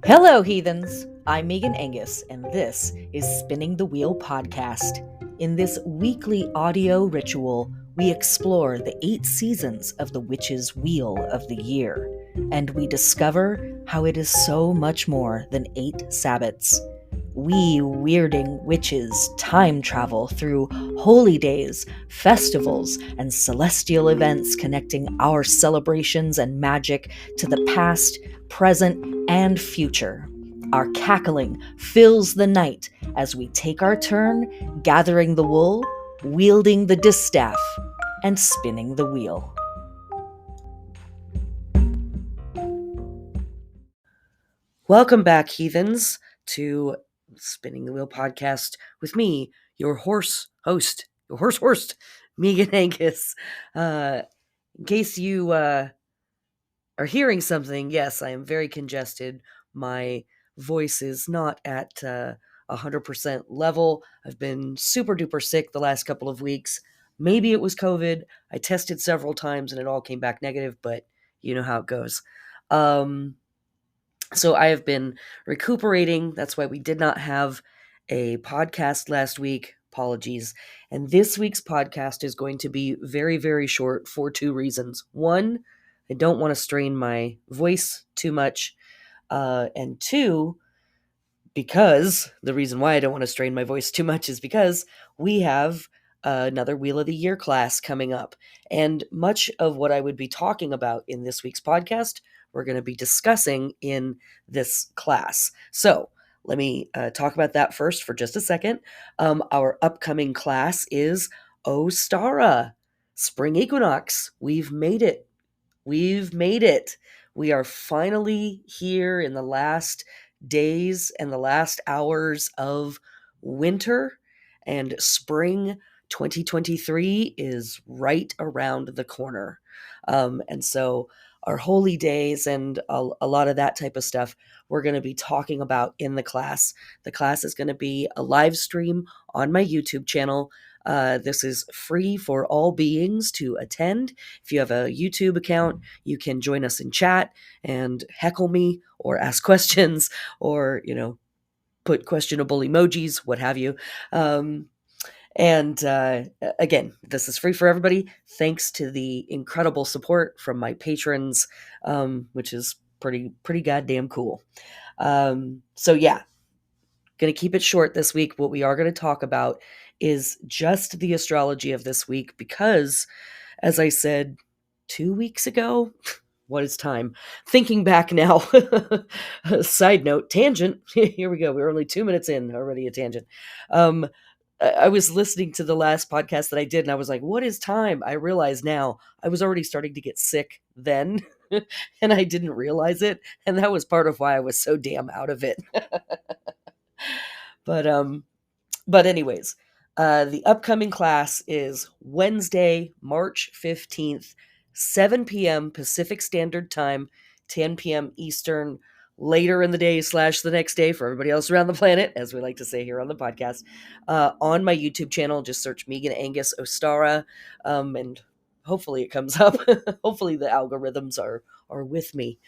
Hello, heathens! I'm Megan Angus, and this is Spinning the Wheel podcast. In this weekly audio ritual, we explore the 8 seasons of the Witch's Wheel of the Year, and we discover how it is so much more than 8 Sabbats. We weirding witches time travel through holy days, festivals, and celestial events connecting our celebrations and magic to the past, present, and future. Our cackling fills the night as we take our turn gathering the wool, wielding the distaff, and spinning the wheel. Welcome back, heathens, to Spinning the Wheel podcast with me, your horse host, Megan Angus. In case you are hearing something, yes, I am very congested. My voice is not at 100% level. I've been super duper sick the last couple of weeks. Maybe it was COVID. I tested several times and it all came back negative, but you know how it goes. So I have been recuperating. That's why we did not have a podcast last week. Apologies. And this week's podcast is going to be very, very short for 2 reasons. One, I don't want to strain my voice too much. And 2, because the reason why I don't want to strain my voice too much is because we have another Wheel of the Year class coming up. And much of what I would be talking about in this week's podcast, we're going to be discussing in this class. So let me talk about that first for just a second. Our upcoming class is Ostara, Spring Equinox. We've made it. We are finally here in the last days and the last hours of winter, and spring 2023 is right around the corner. And so our holy days and a lot of that type of stuff we're going to be talking about in the class. The class is going to be a live stream on my YouTube channel. This is free for all beings to attend. If you have a YouTube account, you can join us in chat and heckle me or ask questions or, put questionable emojis, what have you. And again, this is free for everybody. Thanks to the incredible support from my patrons, which is pretty goddamn cool. So yeah, going to keep it short this week. What we are going to talk about is just the astrology of this week because, as I said 2 weeks ago, what is time? Thinking back now. Side note, tangent. Here we go. We're only 2 minutes in, already a tangent. I was listening to the last podcast that I did, and I was like, what is time? I realize now I was already starting to get sick then, and I didn't realize it. And that was part of why I was so damn out of it. But anyways, the upcoming class is Wednesday, March 15th, 7 p.m. Pacific Standard Time, 10 p.m. Eastern, later in the day / the next day for everybody else around the planet, as we like to say here on the podcast. On my YouTube channel, just search Megan Angus Ostara, and hopefully it comes up. Hopefully the algorithms are with me.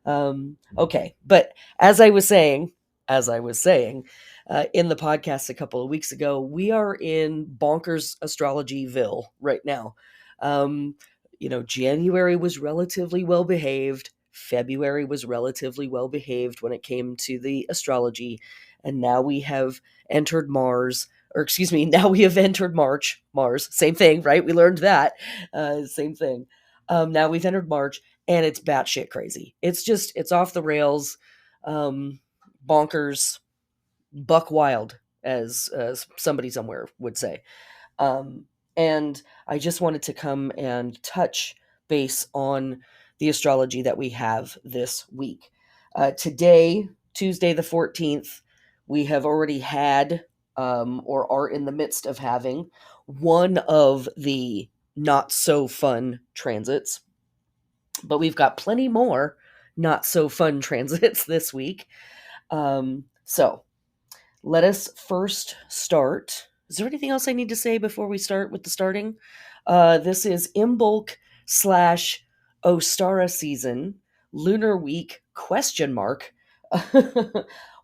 Okay, but as I was saying, in the podcast a couple of weeks ago, we are in bonkers astrologyville right now. January was relatively well behaved. February was relatively well behaved when it came to the astrology. And now we have entered Mars, or excuse me, now we have entered March. Mars, same thing, right? We learned that. Same thing. Now we've entered March, and it's batshit crazy. It's off the rails, bonkers, buck wild, as somebody somewhere would say. And I just wanted to come and touch base on the astrology that we have this week. Today, Tuesday the 14th, we have already had, or are in the midst of having, one of the not so fun transits. But we've got plenty more not so fun transits this week. So let us first start. Is there anything else I need to say before we start with the starting? This is Imbolc / Ostara season, Lunar week, ?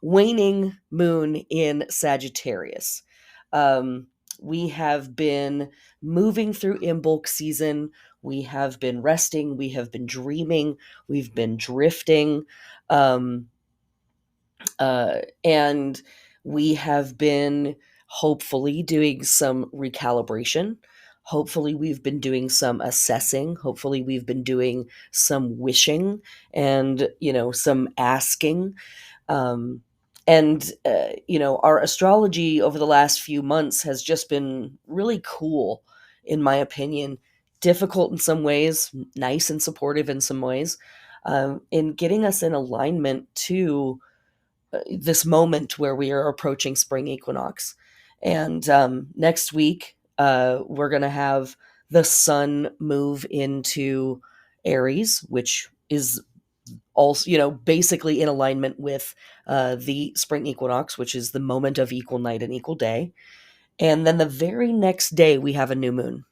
waning moon in Sagittarius. Um, we have been moving through Imbolc season. We have been resting. We have been dreaming. We've been drifting. Um, and we have been hopefully doing some recalibration. Hopefully, we've been doing some assessing. Hopefully, we've been doing some wishing and, some asking. Um, our astrology over the last few months has just been really cool, in my opinion. Difficult in some ways, nice and supportive in some ways, in getting us in alignment to this moment where we are approaching spring equinox. And next week, we're going to have the sun move into Aries, which is also, basically in alignment with the spring equinox, which is the moment of equal night and equal day. And then the very next day, we have a new moon.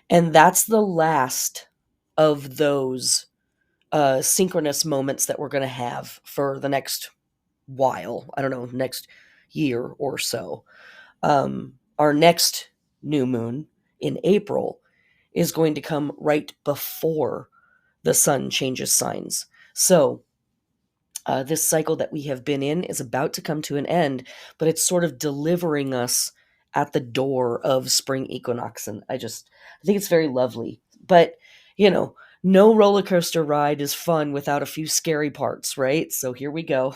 And that's the last of those synchronous moments that we're going to have for the next while. I don't know, next year or so. Our next new moon in April is going to come right before the sun changes signs. So this cycle that we have been in is about to come to an end, but it's sort of delivering us at the door of spring equinox. And I think it's very lovely. But, no roller coaster ride is fun without a few scary parts, right? So here we go.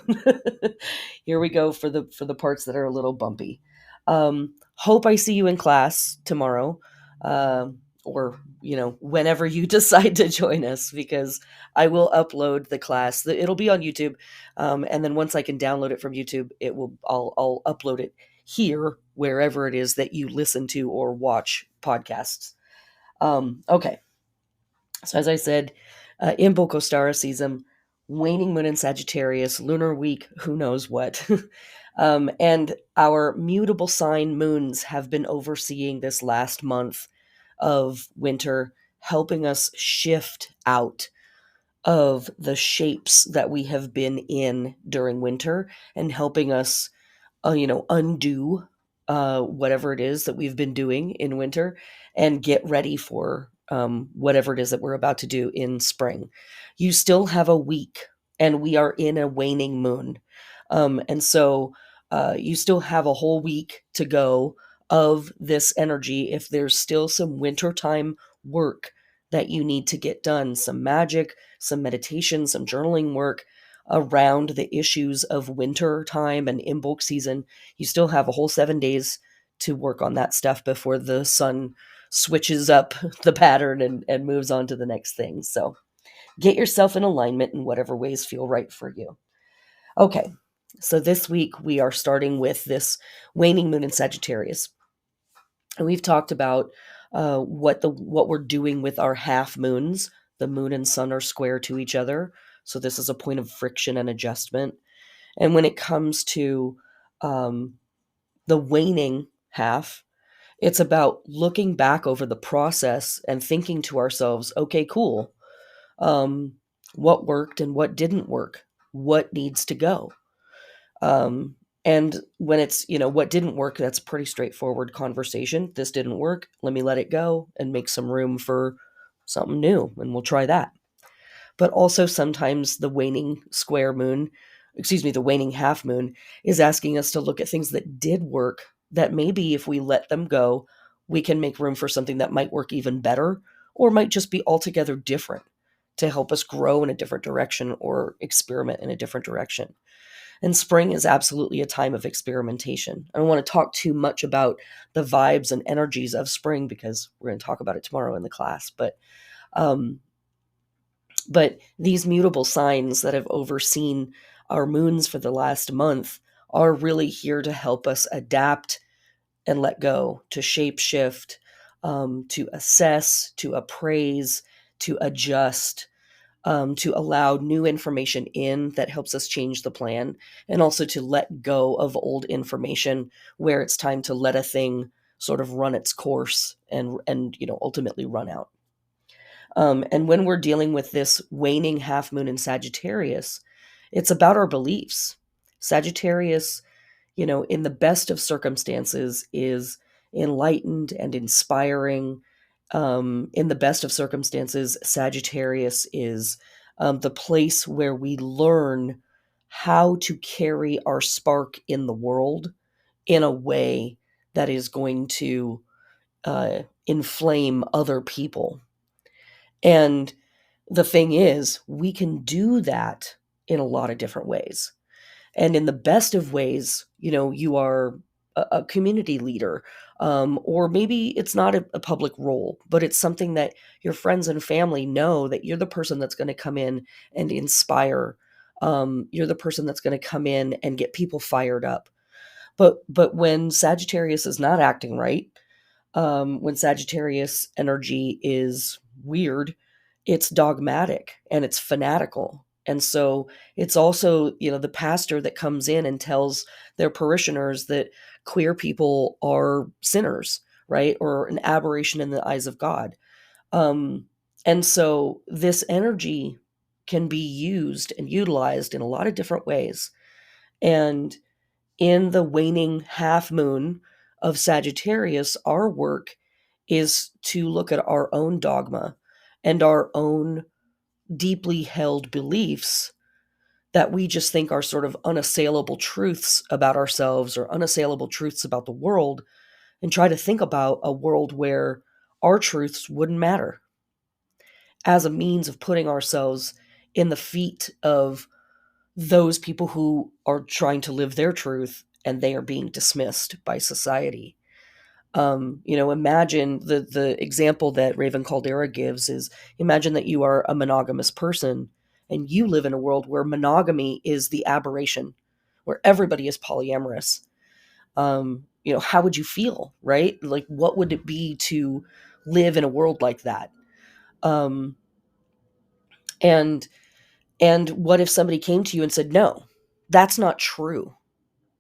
Here we go for the parts that are a little bumpy. Hope I see you in class tomorrow. Or whenever you decide to join us, because I will upload the class. It'll be on YouTube, and then once I can download it from YouTube, I'll upload it here, wherever it is that you listen to or watch podcasts. Okay, so as I said, Imbolc Ostara season, waning moon in Sagittarius, lunar week, who knows what. And our mutable sign moons have been overseeing this last month of winter, helping us shift out of the shapes that we have been in during winter and helping us, undo whatever it is that we've been doing in winter and get ready for whatever it is that we're about to do in spring. You still have a week, and we are in a waning moon. And so you still have a whole week to go of this energy. If there's still some wintertime work that you need to get done, some magic, some meditation, some journaling work around the issues of winter time and Imbolc season, you still have a whole 7 days to work on that stuff before the sun switches up the pattern and moves on to the next thing. So get yourself in alignment in whatever ways feel right for you. Okay, so this week we are starting with this waning moon in Sagittarius. And we've talked about what we're doing with our half moons. The moon and sun are square to each other, so this is a point of friction and adjustment. And when it comes to the waning half, it's about looking back over the process and thinking to ourselves, okay, cool. What worked and what didn't work? What needs to go? And when it's, what didn't work, that's pretty straightforward conversation. This didn't work. Let me let it go and make some room for something new. And we'll try that. But also sometimes the waning the waning half moon is asking us to look at things that did work, that maybe if we let them go, we can make room for something that might work even better, or might just be altogether different to help us grow in a different direction or experiment in a different direction. And spring is absolutely a time of experimentation. I don't want to talk too much about the vibes and energies of spring because we're going to talk about it tomorrow in the class. But these mutable signs that have overseen our moons for the last month are really here to help us adapt and let go, to shape shift, to assess, to appraise, to adjust, to allow new information in that helps us change the plan, and also to let go of old information where it's time to let a thing sort of run its course and ultimately run out. And when we're dealing with this waning half moon in Sagittarius, It's about our beliefs. Sagittarius, in the best of circumstances, is enlightened and inspiring. In the best of circumstances, Sagittarius is the place where we learn how to carry our spark in the world in a way that is going to inflame other people. And the thing is, we can do that in a lot of different ways. And in the best of ways, you are a community leader, or maybe it's not a public role, but it's something that your friends and family know that you're the person that's going to come in and inspire. You're the person that's going to come in and get people fired up. But when Sagittarius is not acting right, when Sagittarius energy is weird, it's dogmatic and it's fanatical. And so it's also, the pastor that comes in and tells their parishioners that queer people are sinners, right? Or an aberration in the eyes of God. Um, and so this energy can be used and utilized in a lot of different ways. And in the waning half moon of Sagittarius, our work is to look at our own dogma and our own deeply held beliefs that we just think are sort of unassailable truths about ourselves or unassailable truths about the world, and try to think about a world where our truths wouldn't matter as a means of putting ourselves in the feet of those people who are trying to live their truth and they are being dismissed by society. Imagine the example that Raven Caldera gives is, imagine that you are a monogamous person and you live in a world where monogamy is the aberration, where everybody is polyamorous. How would you feel, right? Like, what would it be to live in a world like that? Um, and and what if somebody came to you and said, no, that's not true.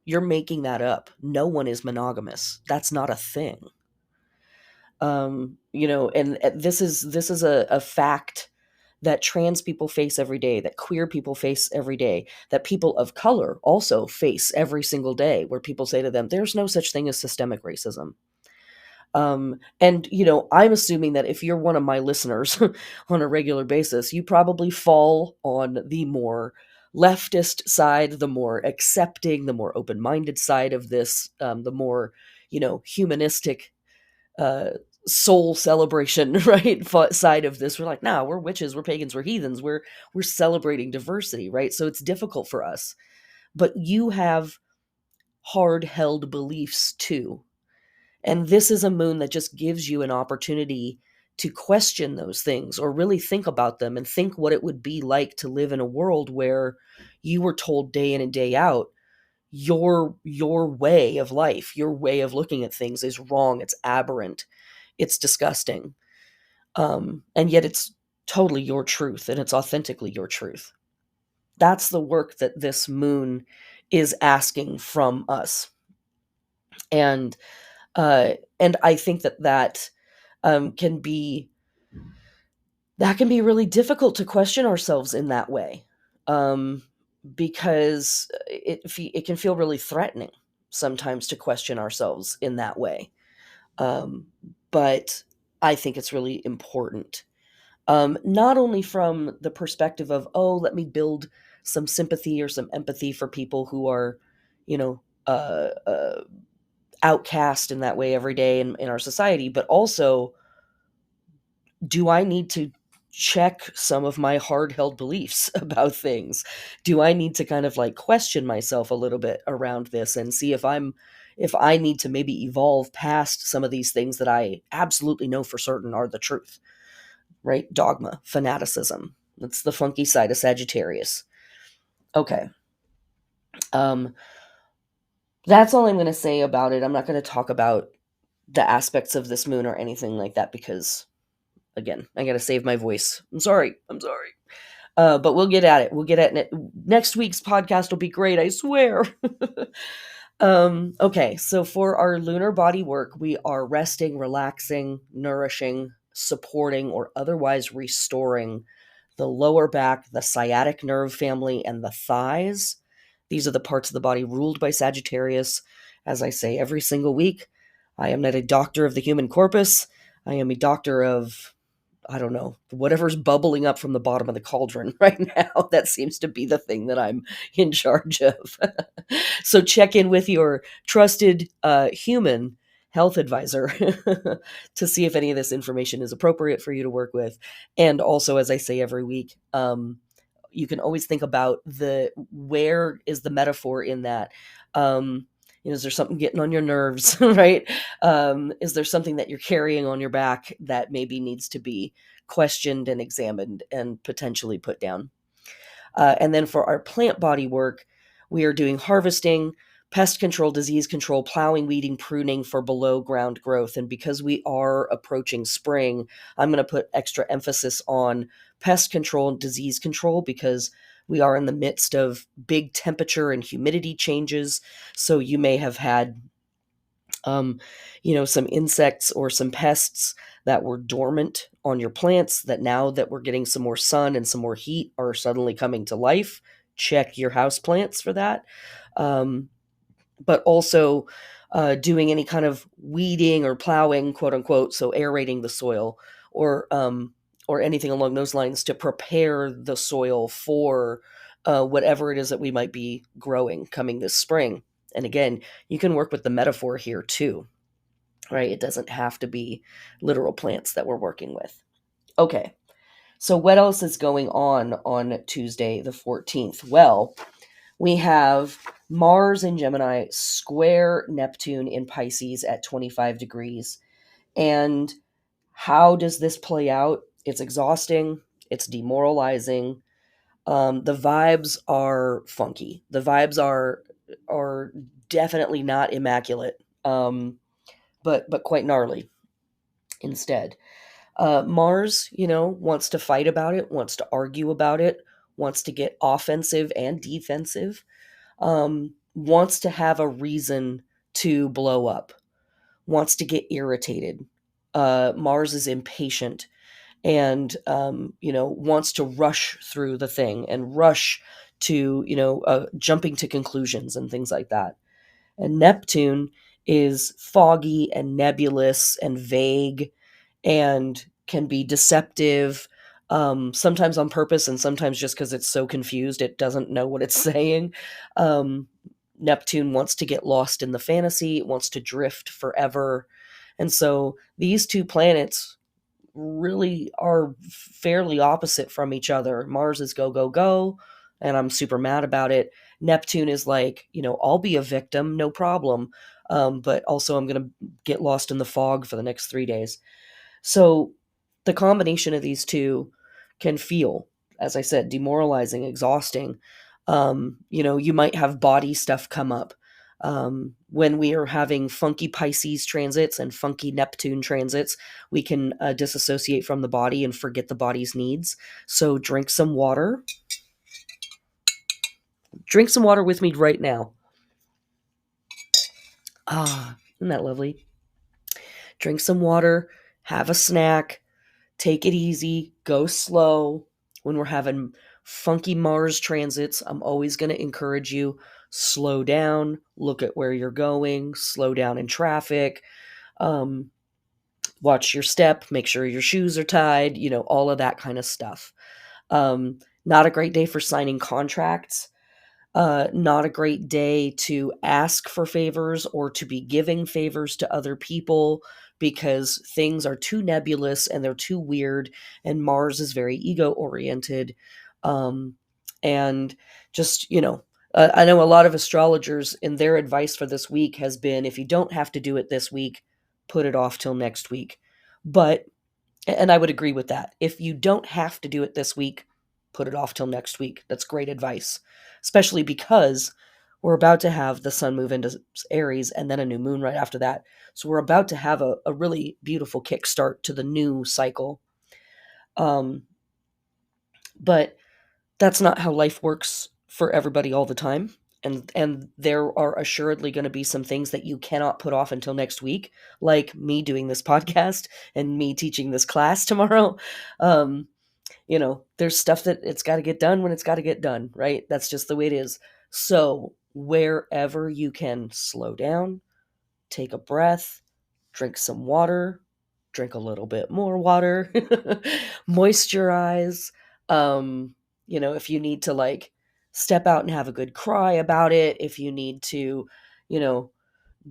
You're making that up. No one is monogamous. That's not a thing. And this is a fact that trans people face every day, that queer people face every day, that people of color also face every single day, where people say to them, there's no such thing as systemic racism. And I'm assuming that if you're one of my listeners on a regular basis, you probably fall on the more leftist side, the more accepting, the more open-minded side of this, the more, humanistic, uh, soul celebration, right, side of this. We're like, nah, we're witches, we're pagans, we're heathens, we're celebrating diversity, right? So it's difficult for us. But you have hard held beliefs too, and this is a moon that just gives you an opportunity to question those things or really think about them and think what it would be like to live in a world where you were told day in and day out, your way of life, your way of looking at things is wrong, it's aberrant, it's disgusting. And yet it's totally your truth and it's authentically your truth. That's the work that this moon is asking from us. And and I think that can be really difficult to question ourselves in that way, um, because it can feel really threatening sometimes to question ourselves in that way. Um, but I think it's really important, not only from the perspective of, oh, let me build some sympathy or some empathy for people who are, you know, outcast in that way every day in our society, but also, do I need to check some of my hard held beliefs about things? Do I need to kind of like question myself a little bit around this and see if I need to maybe evolve past some of these things that I absolutely know for certain are the truth, right? Dogma, fanaticism. That's the funky side of Sagittarius. Okay. Um, that's all I'm going to say about it. I'm not going to talk about the aspects of this moon or anything like that because, again, I got to save my voice. I'm sorry. But we'll get at it. We'll get at it. Next week's podcast will be great, I swear. Okay, so for our lunar body work, we are resting, relaxing, nourishing, supporting, or otherwise restoring the lower back, the sciatic nerve family, and the thighs. These are the parts of the body ruled by Sagittarius. As I say every single week, I am not a doctor of the human corpus. I am a doctor of, I don't know, whatever's bubbling up from the bottom of the cauldron right now. That seems to be the thing that I'm in charge of. So check in with your trusted human health advisor to see if any of this information is appropriate for you to work with. And also, as I say every week, you can always think about where is the metaphor in that. Is there something getting on your nerves, right? Is there something that you're carrying on your back that maybe needs to be questioned and examined and potentially put down? And then for our plant body work, we are doing harvesting, pest control, disease control, plowing, weeding, pruning for below ground growth. And because we are approaching spring, I'm going to put extra emphasis on pest control and disease control because we are in the midst of big temperature and humidity changes. So you may have had some insects or some pests that were dormant on your plants that now that we're getting some more sun and some more heat are suddenly coming to life. Check your house plants for that. But also doing any kind of weeding or plowing, quote unquote, so aerating the soil or anything along those lines to prepare the soil for whatever it is that we might be growing coming this spring. And again, you can work with the metaphor here too, right? It doesn't have to be literal plants that we're working with. Okay, so what else is going on Tuesday the 14th? Well, we have Mars in Gemini square Neptune in Pisces at 25 degrees. And how does this play out? It's exhausting. It's demoralizing. The vibes are funky. The vibes are definitely not immaculate, but quite gnarly instead. Mars, wants to fight about it, wants to argue about it, wants to get offensive and defensive, wants to have a reason to blow up, wants to get irritated. Mars is impatient and, wants to rush through the thing and rush to, jumping to conclusions and things like that. And Neptune is foggy and nebulous and vague and can be deceptive, sometimes on purpose and sometimes just because it's so confused it doesn't know what it's saying. Neptune wants to get lost in the fantasy, it wants to drift forever. And so these two planets really are fairly opposite from each other. Mars is go, go, go, and I'm super mad about it. Neptune is like, I'll be a victim, no problem. But also I'm going to get lost in the fog for the next 3 days. So the combination of these two can feel, as I said, demoralizing, exhausting. You might have body stuff come up. When we are having funky Pisces transits and funky Neptune transits, we can disassociate from the body and forget the body's needs. So drink some water. Drink some water with me right now. Isn't that lovely? Drink some water, have a snack, take it easy, go slow. When we're having funky Mars transits, I'm always going to encourage you, slow down, look at where you're going, slow down in traffic, watch your step, make sure your shoes are tied, all of that kind of stuff. Not a great day for signing contracts. Not a great day to ask for favors or to be giving favors to other people because things are too nebulous and they're too weird, and Mars is very ego oriented. And just, I know a lot of astrologers in their advice for this week has been, if you don't have to do it this week, put it off till next week. And I would agree with that. If you don't have to do it this week, put it off till next week. That's great advice, especially because we're about to have the sun move into Aries and then a new moon right after that. So we're about to have a really beautiful kickstart to the new cycle. But that's not how life works for everybody all the time. And there are assuredly going to be some things that you cannot put off until next week, like me doing this podcast and me teaching this class tomorrow. there's stuff that it's got to get done when it's got to get done, right? That's just the way it is. So wherever you can, slow down, take a breath, drink some water, drink a little bit more water, moisturize. If you need to like step out and have a good cry about it, if you need to, you know,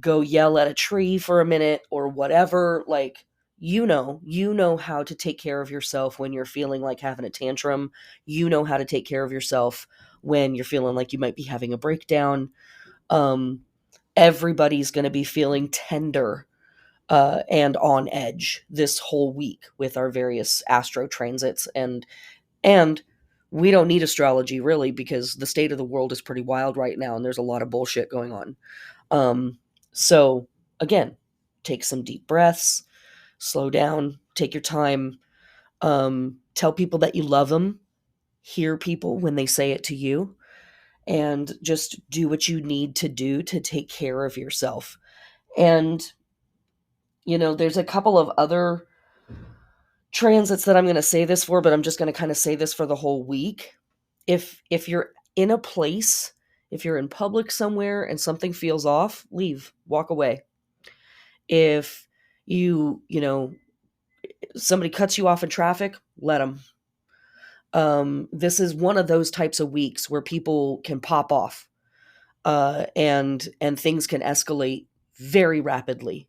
go yell at a tree for a minute or whatever, like, you know how to take care of yourself when you're feeling like having a tantrum. You know how to take care of yourself when you're feeling like you might be having a breakdown. Um, Everybody's going to be feeling tender and on edge this whole week with our various astro transits, and we don't need astrology really, because the state of the world is pretty wild right now and there's a lot of bullshit going on. So again, take some deep breaths, slow down, take your time, tell people that you love them, hear people when they say it to you, and just do what you need to do to take care of yourself. And there's a couple of other transits that I'm going to say this for, but I'm just going to kind of say this for the whole week. If you're in a place, if you're in public somewhere and something feels off, leave, walk away. If somebody cuts you off in traffic, let them. This is one of those types of weeks where people can pop off, and things can escalate very rapidly.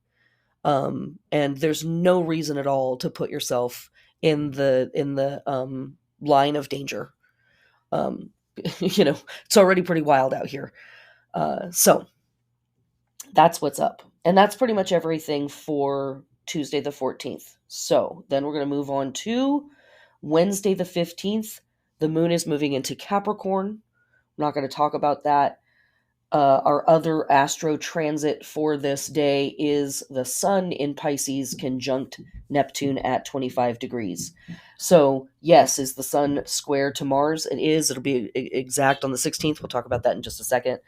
And there's no reason at all to put yourself in the line of danger. Um, it's already pretty wild out here. So that's what's up. And that's pretty much everything for Tuesday the 14th. So then we're going to move on to Wednesday the 15th. The moon is moving into Capricorn. I'm not going to talk about that. Our other astro transit for this day is the sun in Pisces conjunct Neptune at 25 degrees. So, yes, is the sun square to Mars? It is. It'll be exact on the 16th. We'll talk about that in just a second.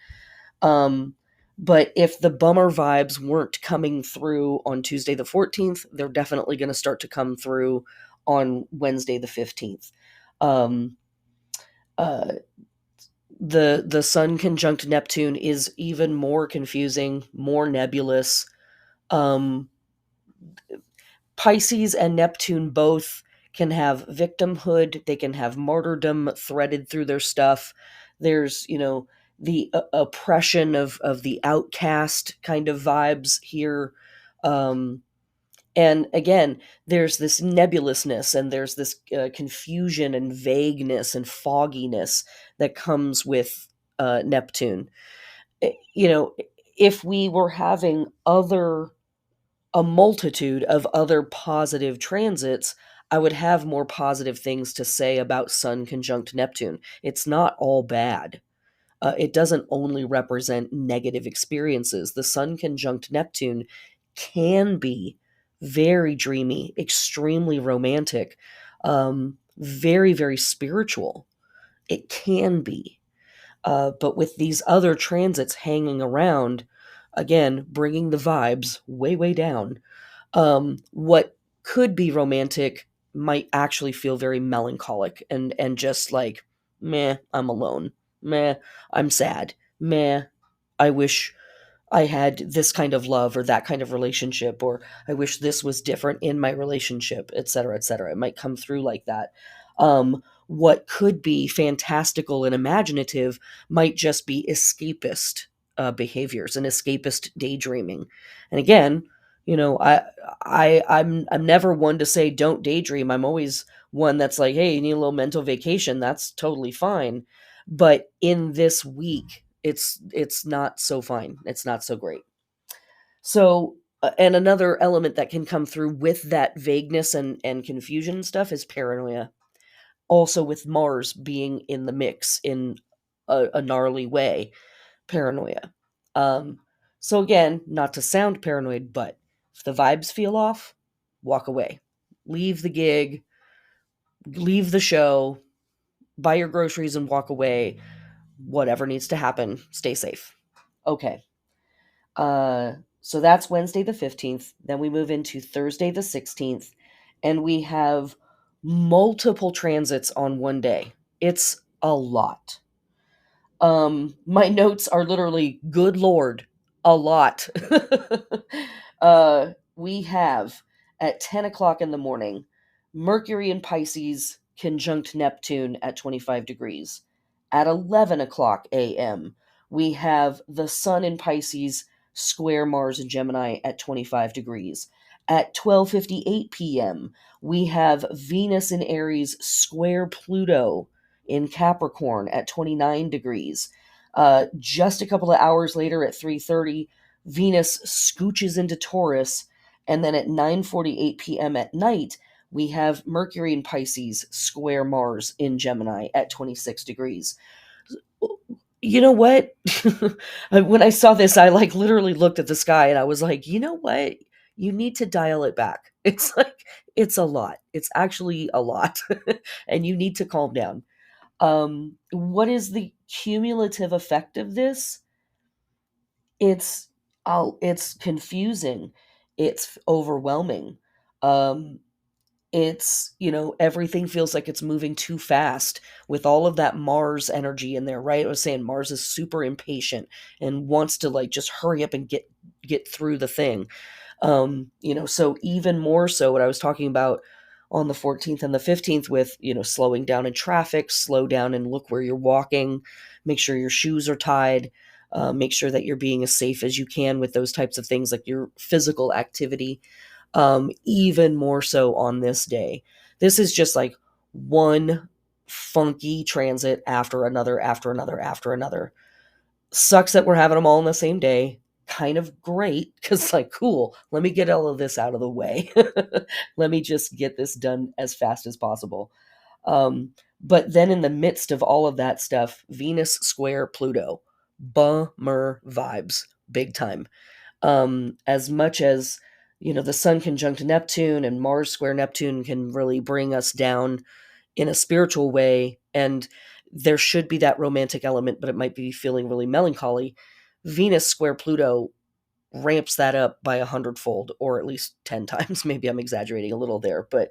But if the bummer vibes weren't coming through on Tuesday the 14th, they're definitely going to start to come through on Wednesday the 15th. The sun conjunct Neptune is even more confusing, more nebulous. Pisces and Neptune both can have victimhood, they can have martyrdom threaded through their stuff. There's, the oppression of the outcast kind of vibes here. And again, there's this nebulousness and there's this confusion and vagueness and fogginess that comes with Neptune. If we were having a multitude of other positive transits, I would have more positive things to say about Sun conjunct Neptune. It's not all bad. It doesn't only represent negative experiences. The Sun conjunct Neptune can be very dreamy, extremely romantic, very, very spiritual. It can be. But with these other transits hanging around, again, bringing the vibes way, way down, what could be romantic might actually feel very melancholic and just like, meh, I'm alone. Meh, I'm sad. Meh, I wish I had this kind of love or that kind of relationship, or I wish this was different in my relationship, etc., etc. It might come through like that. What could be fantastical and imaginative might just be escapist behaviors and escapist daydreaming. And again, I'm never one to say don't daydream. I'm always one that's like, hey, you need a little mental vacation. That's totally fine. But in this week, it's not so fine. It's not so great. So, and another element that can come through with that vagueness and confusion and stuff is paranoia. Also, with Mars being in the mix in a gnarly way, paranoia. Um, so again, not to sound paranoid, but if the vibes feel off, walk away. Leave the gig, leave the show, buy your groceries and walk away. Whatever needs to happen, stay safe. Okay. So that's Wednesday the 15th. Then we move into Thursday the 16th, and we have multiple transits on one day. It's a lot. My notes are literally, good Lord, a lot. We have at 10 o'clock in the morning, Mercury in Pisces conjunct Neptune at 25 degrees. At 11 o'clock a.m., we have the Sun in Pisces square Mars in Gemini at 25 degrees. At 12:58 p.m., we have Venus in Aries square Pluto in Capricorn at 29 degrees. Just a couple of hours later at 3:30, Venus scooches into Taurus, and then at 9:48 p.m. at night, we have Mercury in Pisces square Mars in Gemini at 26 degrees. You know what? When I saw this, I like literally looked at the sky and I was like, you know what? You need to dial it back. It's like, it's a lot. It's actually a lot. And you need to calm down. What is the cumulative effect of this? It's it's confusing. It's overwhelming. Um, it's, everything feels like it's moving too fast with all of that Mars energy in there, right? I was saying Mars is super impatient and wants to like just hurry up and get through the thing. So even more so what I was talking about on the 14th and the 15th with, slowing down in traffic, slow down and look where you're walking, make sure your shoes are tied, make sure that you're being as safe as you can with those types of things like your physical activity, even more so on this day. This is just like one funky transit after another, after another, after another. Sucks that we're having them all in the same day. Kind of great because, like, cool, let me get all of this out of the way. Let me just get this done as fast as possible. But then, in the midst of all of that stuff, Venus square Pluto, bummer vibes, big time. As much as, the Sun conjunct Neptune and Mars square Neptune can really bring us down in a spiritual way, and there should be that romantic element, but it might be feeling really melancholy. Venus square Pluto ramps that up by 100-fold, or at least 10 times. Maybe I'm exaggerating a little there, but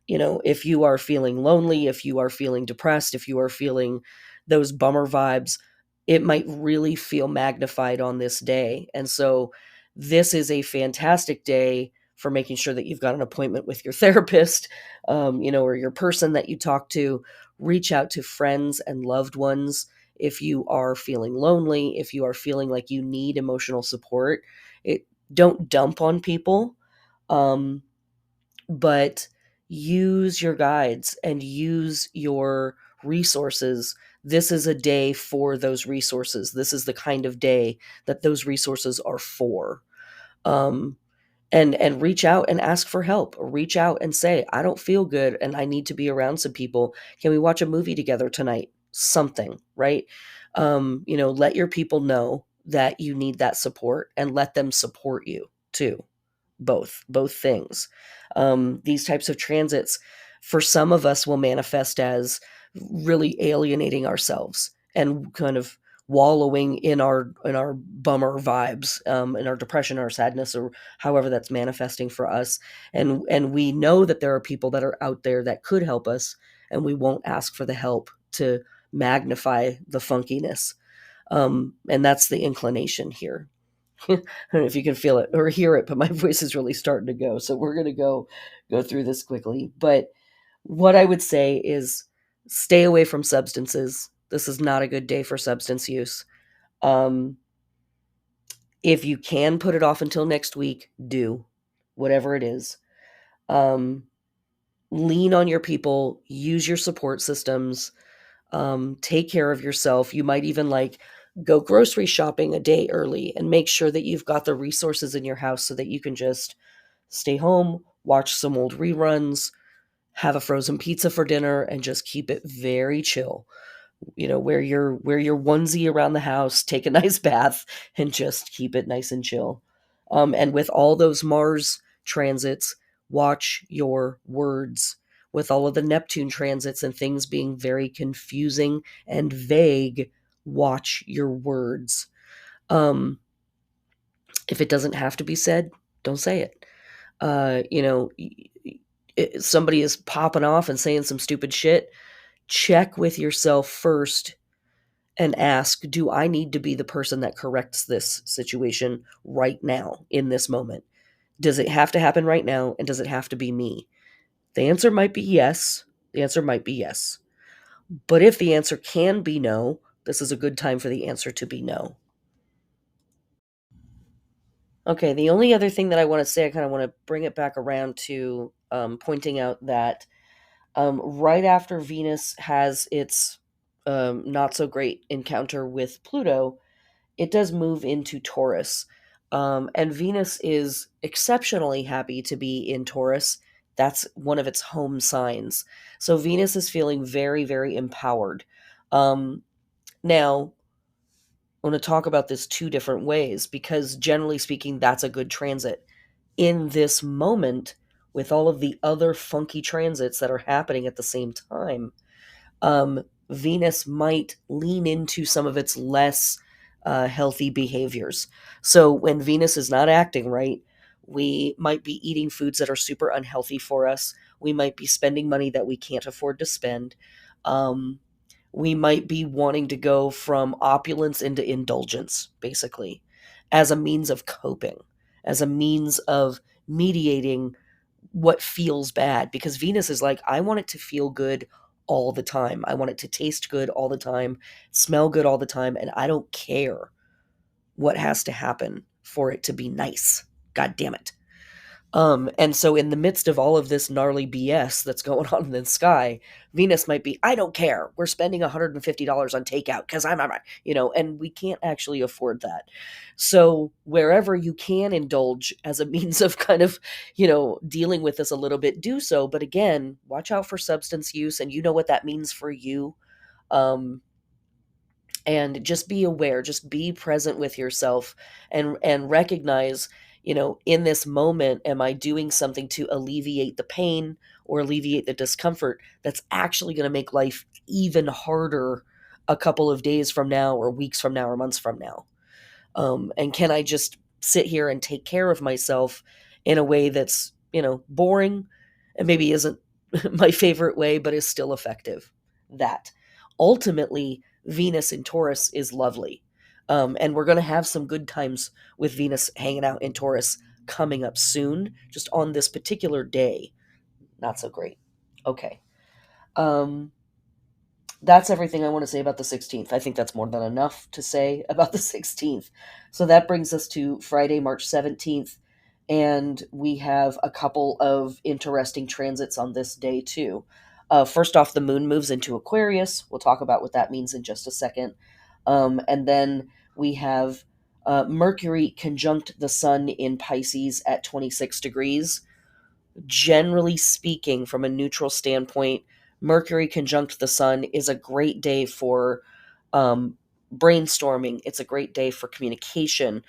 if you are feeling lonely, if you are feeling depressed, if you are feeling those bummer vibes, it might really feel magnified on this day. And so this is a fantastic day for making sure that you've got an appointment with your therapist, or your person that you talk to. Reach out to friends and loved ones if you are feeling lonely, if you are feeling like you need emotional support. Don't dump on people. But use your guides and use your resources. This is a day for those resources. This is the kind of day that those resources are for. Um, and reach out and ask for help. Reach out and say, I don't feel good and I need to be around some people. Can we watch a movie together tonight? Something, right? Let your people know that you need that support and let them support you too. Both things. These types of transits for some of us will manifest as really alienating ourselves and kind of wallowing in our bummer vibes, in our depression or sadness, or however that's manifesting for us. And we know that there are people that are out there that could help us, and we won't ask for the help to magnify the funkiness. And that's the inclination here. I don't know if you can feel it or hear it, but my voice is really starting to go. So we're going to go through this quickly. But what I would say is stay away from substances. This is not a good day for substance use. Um, if you can put it off until next week, do whatever it is. Um, lean on your people, use your support systems, take care of yourself. You might even like go grocery shopping a day early and make sure that you've got the resources in your house so that you can just stay home, watch some old reruns, have a frozen pizza for dinner, and just keep it very chill. Wear your onesie around the house, take a nice bath, and just keep it nice and chill. And with all those Mars transits, watch your words. With all of the Neptune transits and things being very confusing and vague, watch your words. If it doesn't have to be said, don't say it. somebody is popping off and saying some stupid shit, check with yourself first and ask, do I need to be the person that corrects this situation right now in this moment? Does it have to happen right now? And does it have to be me? The answer might be yes. The answer might be yes. But if the answer can be no, this is a good time for the answer to be no. Okay, the only other thing that I want to say, I kind of want to bring it back around to pointing out that right after Venus has its not so great encounter with Pluto, it does move into Taurus. And Venus is exceptionally happy to be in Taurus. That's one of its home signs. So Venus is feeling very, very empowered. Now, I want to talk about this two different ways because generally speaking, that's a good transit. In this moment, with all of the other funky transits that are happening at the same time, Venus might lean into some of its less healthy behaviors. So when Venus is not acting right, we might be eating foods that are super unhealthy for us. We might be spending money that we can't afford to spend. Um, we might be wanting to go from opulence into indulgence, basically, as a means of coping, as a means of mediating what feels bad, because Venus is like, I want it to feel good all the time. I want it to taste good all the time, smell good all the time, and I don't care what has to happen for it to be nice. God damn it. And so in the midst of all of this gnarly BS that's going on in the sky, Venus might be, I don't care. We're spending $150 on takeout because and we can't actually afford that. So wherever you can indulge as a means of kind of, dealing with this a little bit, do so. But again, watch out for substance use, and you know what that means for you. Um, and just be aware, just be present with yourself, and recognize, in this moment, am I doing something to alleviate the pain or alleviate the discomfort that's actually going to make life even harder a couple of days from now or weeks from now or months from now? And can I just sit here and take care of myself in a way that's, boring and maybe isn't my favorite way, but is still effective? That ultimately, Venus in Taurus is lovely. And we're going to have some good times with Venus hanging out in Taurus coming up soon, just on this particular day. Not so great. Okay. Um, that's everything I want to say about the 16th. I think that's more than enough to say about the 16th. So that brings us to Friday, March 17th. And we have a couple of interesting transits on this day, too. First off, the moon moves into Aquarius. We'll talk about what that means in just a second. And then we have Mercury conjunct the sun in Pisces at 26 degrees. Generally speaking, from a neutral standpoint, Mercury conjunct the sun is a great day for um, brainstorming. It's a great day for communication,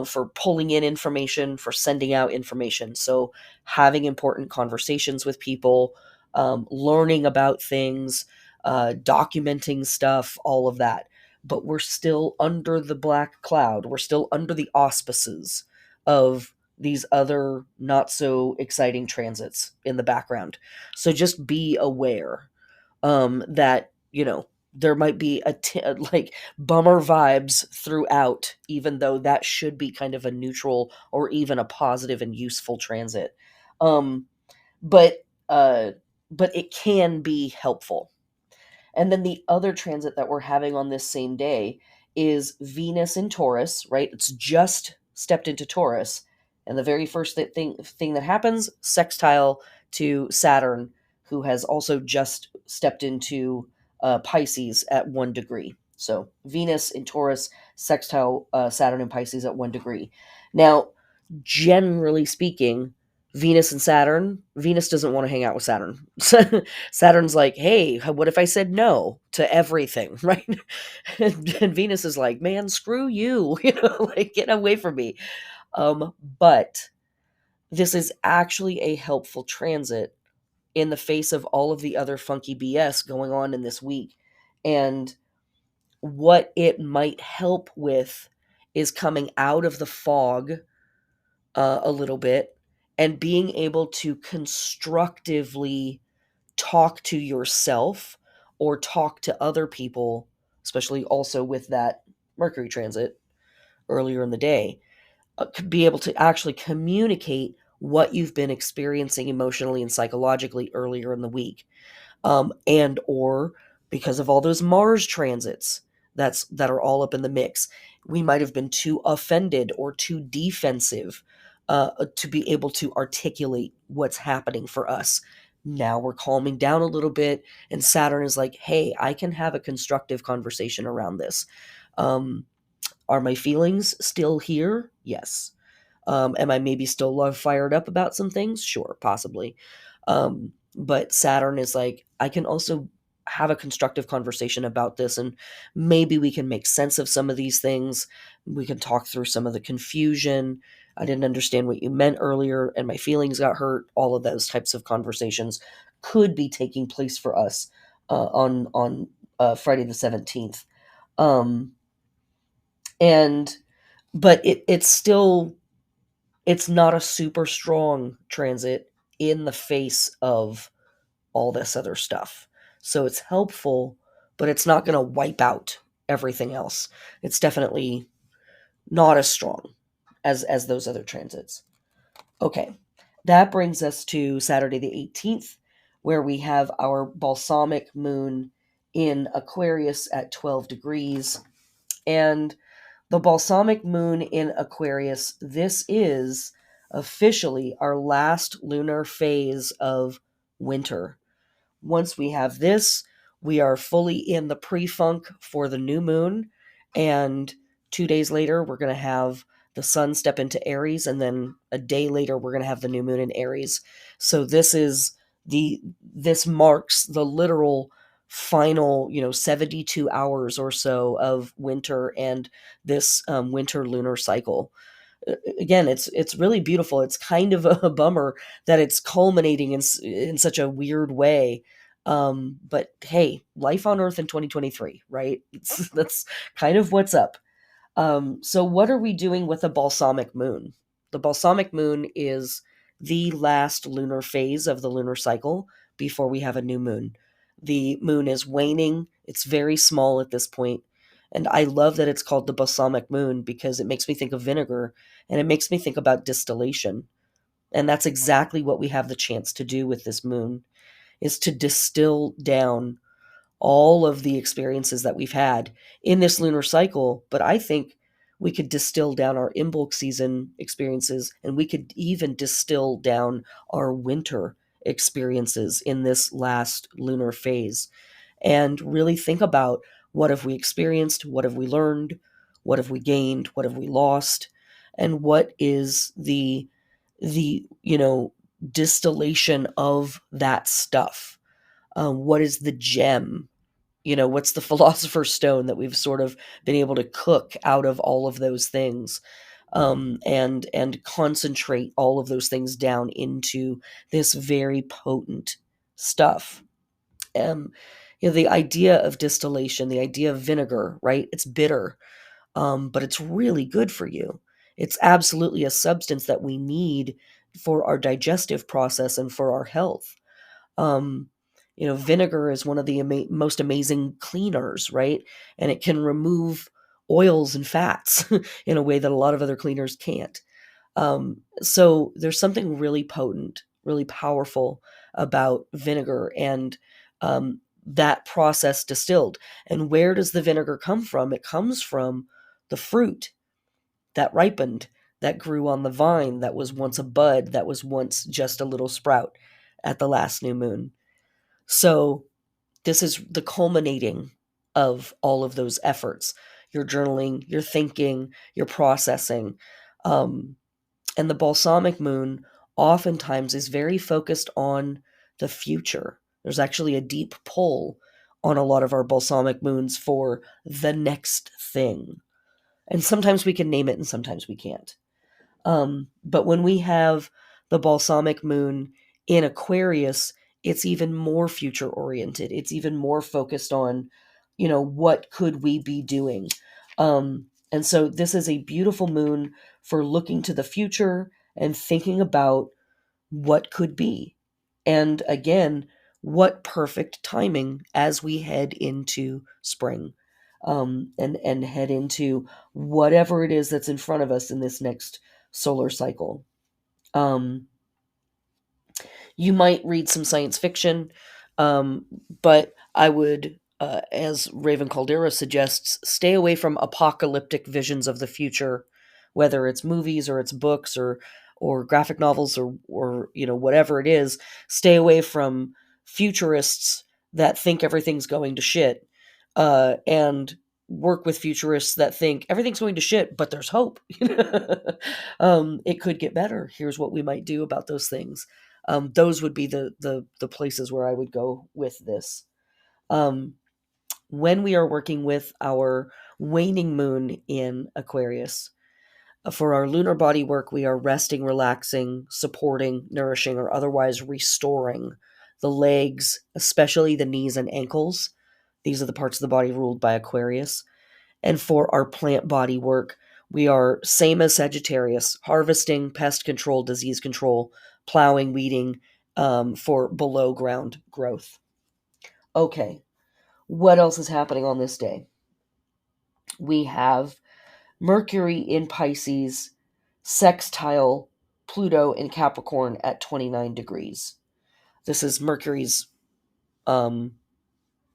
for pulling in information, for sending out information. So, having important conversations with people, learning about things, documenting stuff, all of that. But we're still under the black cloud. We're still under the auspices of these other not so exciting transits in the background. So just be aware that, there might be like bummer vibes throughout, even though that should be kind of a neutral or even a positive and useful transit. Um, but uh, but it can be helpful. And then the other transit that we're having on this same day is Venus in Taurus, right? It's just stepped into Taurus. And the very first thing that happens, sextile to Saturn, who has also just stepped into Pisces at 1 degree. So Venus in Taurus, sextile Saturn in Pisces at 1 degree. Now, generally speaking, Venus and Saturn, Venus doesn't want to hang out with Saturn. Saturn's like, hey, what if I said no to everything, right? And Venus is like, man, screw you, like, get away from me. But this is actually a helpful transit in the face of all of the other funky BS going on in this week. And what it might help with is coming out of the fog a little bit and being able to constructively talk to yourself or talk to other people, especially also with that Mercury transit earlier in the day, could be able to actually communicate what you've been experiencing emotionally and psychologically earlier in the week. And or because of all those Mars transits that are all up in the mix, we might have been too offended or too defensive to be able to articulate what's happening for us. Now we're calming down a little bit, and Saturn is like, hey, I can have a constructive conversation around this. Are my feelings still here? Yes. Am I maybe still love fired up about some things? Sure, possibly. But Saturn is like, I can also have a constructive conversation about this, and maybe we can make sense of some of these things. We can talk through some of the confusion. I didn't understand what you meant earlier, and my feelings got hurt. All of those types of conversations could be taking place for us on Friday the 17th. Um, and but it's not a super strong transit in the face of all this other stuff. So it's helpful, but it's not going to wipe out everything else. It's definitely not as strong as those other transits. Okay. That brings us to Saturday the 18th, where we have our balsamic moon in Aquarius at 12 degrees. And the balsamic moon in Aquarius, this is officially our last lunar phase of winter. Once we have this, we are fully in the pre-funk for the new moon. And 2 days later, we're going to have the sun step into Aries. And then a day later, we're going to have the new moon in Aries. So this marks the literal final, 72 hours or so of winter and this winter lunar cycle. Again, it's really beautiful. It's kind of a bummer that it's culminating in such a weird way. But hey, life on Earth in 2023, right? That's kind of what's up. So what are we doing with the balsamic moon? The balsamic moon is the last lunar phase of the lunar cycle before we have a new moon. The moon is waning. It's very small at this point. And I love that it's called the balsamic moon because it makes me think of vinegar and it makes me think about distillation. And that's exactly what we have the chance to do with this moon is to distill down all of the experiences that we've had in this lunar cycle. But I think we could distill down our Imbolc season experiences, and we could even distill down our winter experiences in this last lunar phase and really think about what have we experienced, what have we learned, what have we gained, what have we lost, and what is the distillation of that stuff. What is the gem? What's the philosopher's stone that we've sort of been able to cook out of all of those things, and concentrate all of those things down into this very potent stuff. Um, the idea of distillation, the idea of vinegar, right? It's bitter, but it's really good for you. It's absolutely a substance that we need for our digestive process and for our health. Um, Vinegar is one of the most amazing cleaners, right? And it can remove oils and fats in a way that a lot of other cleaners can't. So there's something really potent, really powerful about vinegar and that process distilled. And where does the vinegar come from? It comes from the fruit that ripened, that grew on the vine, that was once a bud, that was once just a little sprout at the last new moon. So this is the culminating of all of those efforts. Your journaling, your thinking, your processing. And the balsamic moon oftentimes is very focused on the future. There's actually a deep pull on a lot of our balsamic moons for the next thing. And sometimes we can name it and sometimes we can't. But when we have the balsamic moon in Aquarius, it's even more future oriented. It's even more focused on, what could we be doing? And so this is a beautiful moon for looking to the future and thinking about what could be. And again, what perfect timing as we head into spring, and head into whatever it is that's in front of us in this next solar cycle. Um, you might read some science fiction, but I would, as Raven Caldera suggests, stay away from apocalyptic visions of the future, whether it's movies or it's books or graphic novels or whatever it is. Stay away from futurists that think everything's going to shit, and work with futurists that think everything's going to shit, but there's hope. It could get better. Here's what we might do about those things. Those would be the places where I would go with this. Um, when we are working with our waning moon in Aquarius, for our lunar body work, we are resting, relaxing, supporting, nourishing, or otherwise restoring the legs, especially the knees and ankles. These are the parts of the body ruled by Aquarius. And for our plant body work, we are same as Sagittarius, harvesting, pest control, disease control, plowing, weeding, for below ground growth. Okay, what else is happening on this day? We have Mercury in Pisces, sextile Pluto in Capricorn at 29 degrees. This is Mercury's um,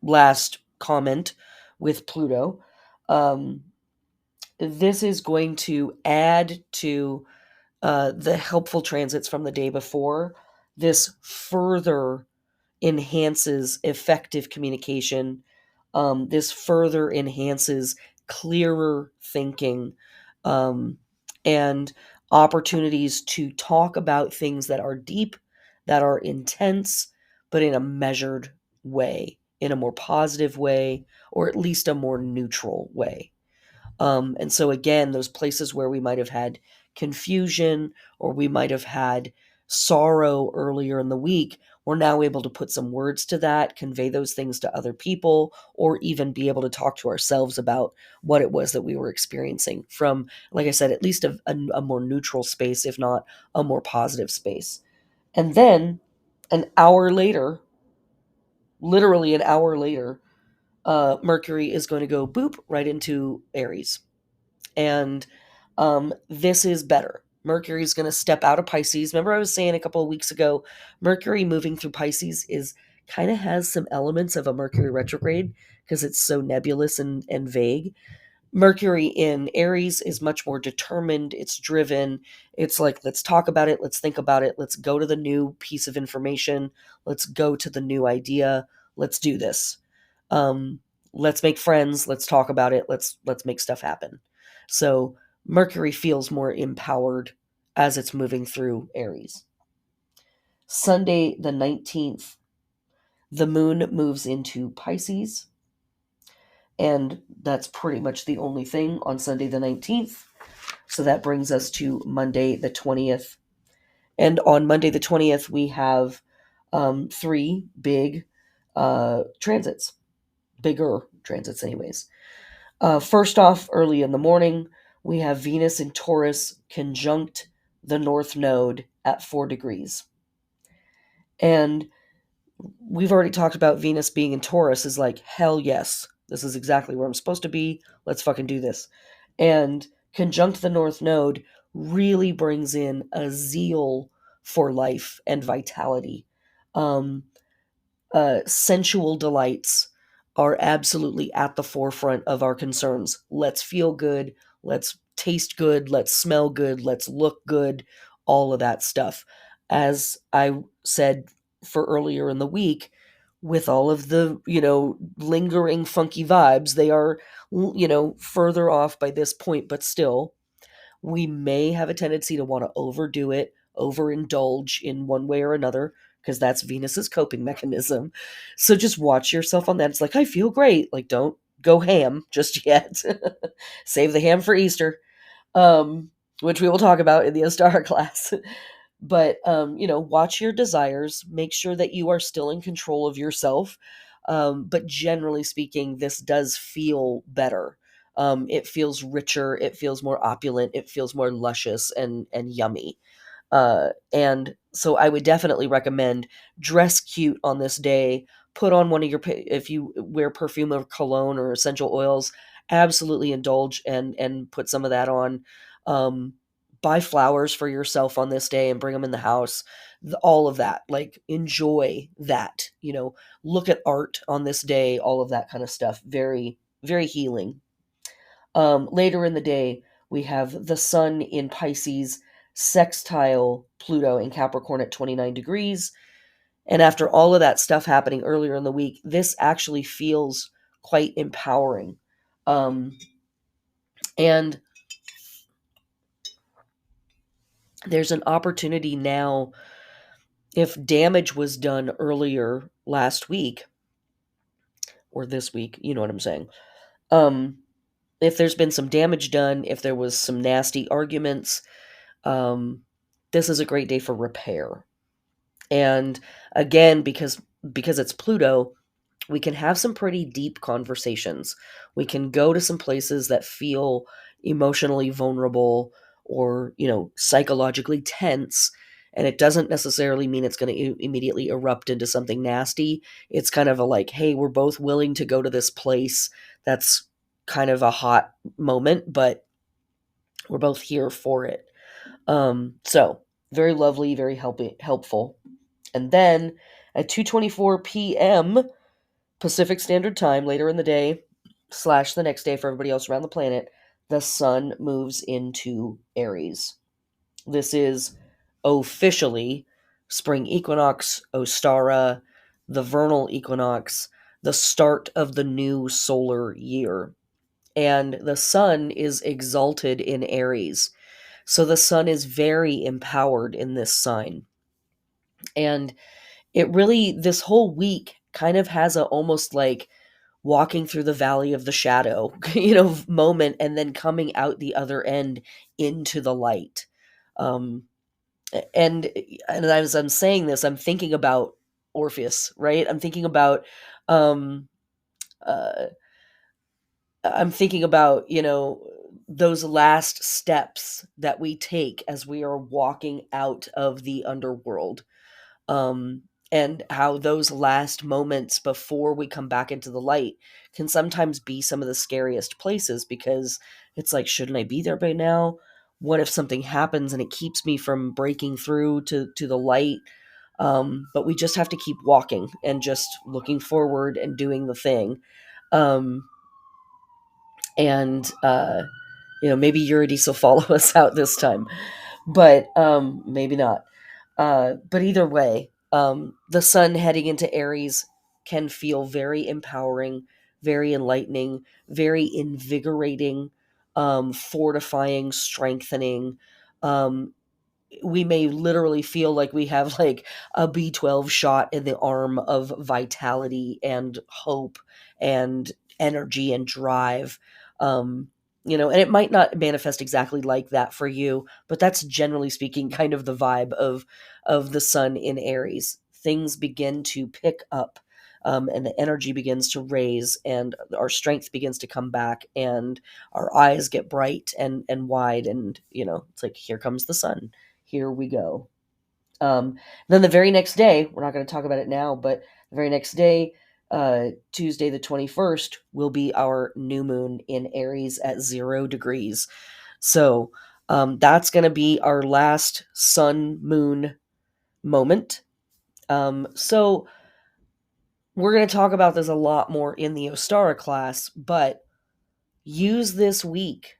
last comment with Pluto. Um, this is going to add to the helpful transits from the day before. This further enhances effective communication. This further enhances clearer thinking, and opportunities to talk about things that are deep, that are intense, but in a measured way, in a more positive way, or at least a more neutral way. And so, again, those places where we might have had confusion or we might have had sorrow earlier in the week, we're now able to put some words to that, convey those things to other people, or even be able to talk to ourselves about what it was that we were experiencing from, like I said, at least a more neutral space, if not a more positive space. And then an hour later, literally an hour later, Mercury is going to go boop right into Aries. And this is better. Mercury's going to step out of Pisces. Remember, I was saying a couple of weeks ago, Mercury moving through Pisces is kind of has some elements of a Mercury retrograde because it's so nebulous and vague. Mercury in Aries is much more determined. It's driven. It's like, let's talk about it. Let's think about it. Let's go to the new piece of information. Let's go to the new idea. Let's do this. Um, let's make friends. Let's talk about it. Let's make stuff happen. So Mercury feels more empowered as it's moving through Aries. Sunday the 19th, the moon moves into Pisces. And that's pretty much the only thing on Sunday the 19th. So that brings us to Monday the 20th. And on Monday the 20th, we have three big transits, bigger transits, anyways. First off, early in the morning, we have Venus in Taurus conjunct the North Node at 4 degrees. And we've already talked about Venus being in Taurus is like, hell yes, this is exactly where I'm supposed to be. Let's fucking do this. And conjunct the North Node really brings in a zeal for life and vitality. Um, Sensual delights are absolutely at the forefront of our concerns. Let's feel good. Let's taste good. Let's smell good. Let's look good. All of that stuff. As I said for earlier in the week, with all of the, lingering funky vibes, they are, further off by this point, but still, we may have a tendency to want to overdo it, overindulge in one way or another, because that's Venus's coping mechanism. So just watch yourself on that. It's like, I feel great. Like, don't go ham just yet. Save the ham for Easter, which we will talk about in the Ostara class. But, watch your desires. Make sure that you are still in control of yourself. But generally speaking, this does feel better. It feels richer. It feels more opulent. It feels more luscious and yummy. And so I would definitely recommend dress cute on this day. Put on one of your, if you wear perfume or cologne or essential oils, absolutely indulge and put some of that on. Um, Buy flowers for yourself on this day and bring them in the house. All of that, like enjoy that, look at art on this day, all of that kind of stuff. Very, very healing. Later in the day, we have the sun in Pisces, sextile Pluto in Capricorn at 29 degrees. And after all of that stuff happening earlier in the week, this actually feels quite empowering. And there's an opportunity now, if damage was done earlier last week or this week, you know what I'm saying. If there's been some damage done, if there was some nasty arguments, this is a great day for repair. And again, because it's Pluto, we can have some pretty deep conversations. We can go to some places that feel emotionally vulnerable or, psychologically tense. And it doesn't necessarily mean it's going to immediately erupt into something nasty. It's kind of a like, hey, we're both willing to go to this place that's kind of a hot moment, but we're both here for it. So very lovely, very helpful. And then at 2:24 p.m. Pacific Standard Time, later in the day / the next day for everybody else around the planet, the sun moves into Aries. This is officially spring equinox, Ostara, the vernal equinox, the start of the new solar year. And the sun is exalted in Aries. So the sun is very empowered in this sign. And it really, this whole week kind of has a almost like walking through the valley of the shadow, moment, and then coming out the other end into the light. Um, and as I'm saying this, I'm thinking about Orpheus, right? Um, uh, I'm thinking about, those last steps that we take as we are walking out of the underworld. um, and how those last moments before we come back into the light can sometimes be some of the scariest places, because it's like, shouldn't I be there by now? What if something happens and it keeps me from breaking through to the light? But we just have to keep walking and just looking forward and doing the thing. Um, and maybe Eurydice will follow us out this time, but maybe not. But either way, the sun heading into Aries can feel very empowering, very enlightening, very invigorating, fortifying, strengthening. Um, we may literally feel like we have like a B12 shot in the arm of vitality and hope and energy and drive. And it might not manifest exactly like that for you, but that's generally speaking kind of the vibe of the sun in Aries. Things begin to pick up, and the energy begins to raise, and our strength begins to come back, and our eyes get bright and wide, and it's like, here comes the sun, here we go. Then the very next day, we're not going to talk about it now, but the very next day, Tuesday the 21st, will be our new moon in Aries at 0 degrees. So that's going to be our last sun moon moment. So we're going to talk about this a lot more in the Ostara class, but use this week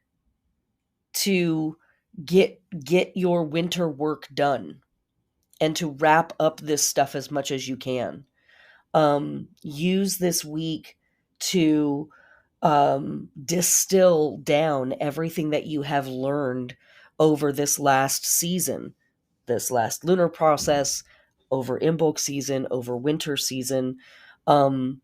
to get your winter work done and to wrap up this stuff as much as you can. Use this week to distill down everything that you have learned over this last season, this last lunar process, over Imbolc season, over winter season. Um,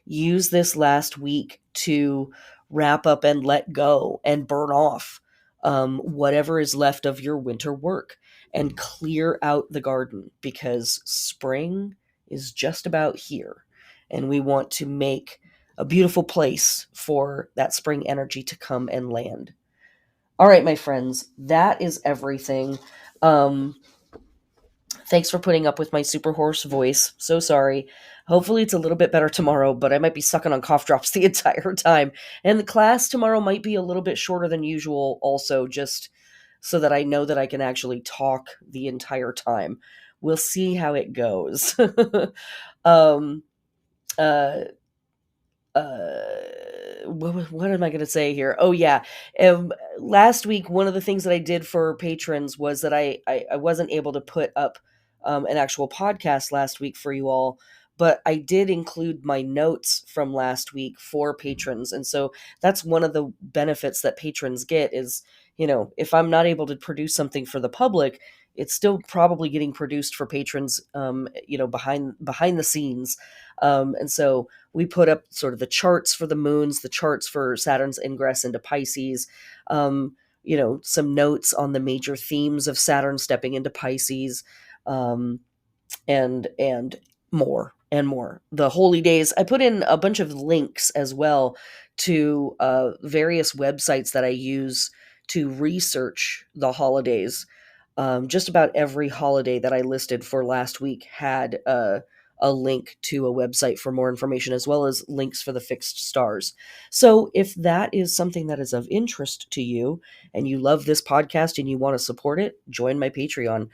Use this last week to wrap up and let go and burn off whatever is left of your winter work and clear out the garden, because spring is just about here. And we want to make a beautiful place for that spring energy to come and land. All right, my friends, that is everything. Thanks for putting up with my super hoarse voice. So sorry. Hopefully it's a little bit better tomorrow, but I might be sucking on cough drops the entire time. And the class tomorrow might be a little bit shorter than usual also, just so that I know that I can actually talk the entire time. We'll see how it goes. um uh what am I going to say here? Oh yeah. Last week, one of the things that I did for patrons was that I wasn't able to put up an actual podcast last week for you all, but I did include my notes from last week for patrons. And so that's one of the benefits that patrons get is, if I'm not able to produce something for the public, it's still probably getting produced for patrons, behind the scenes. And so we put up sort of the charts for the moons, the charts for Saturn's ingress into Pisces, some notes on the major themes of Saturn stepping into Pisces, um, and more and more. The holy days. I put in a bunch of links as well to various websites that I use to research the holidays. Just about every holiday that I listed for last week had a link to a website for more information, as well as links for the fixed stars. So if that is something that is of interest to you and you love this podcast and you want to support it, join my Patreon.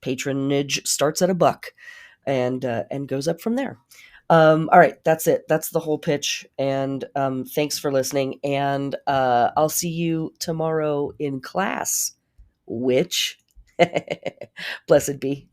Patronage starts at $1 and goes up from there. All right, that's it. That's the whole pitch. And thanks for listening. And I'll see you tomorrow in class, which blessed be.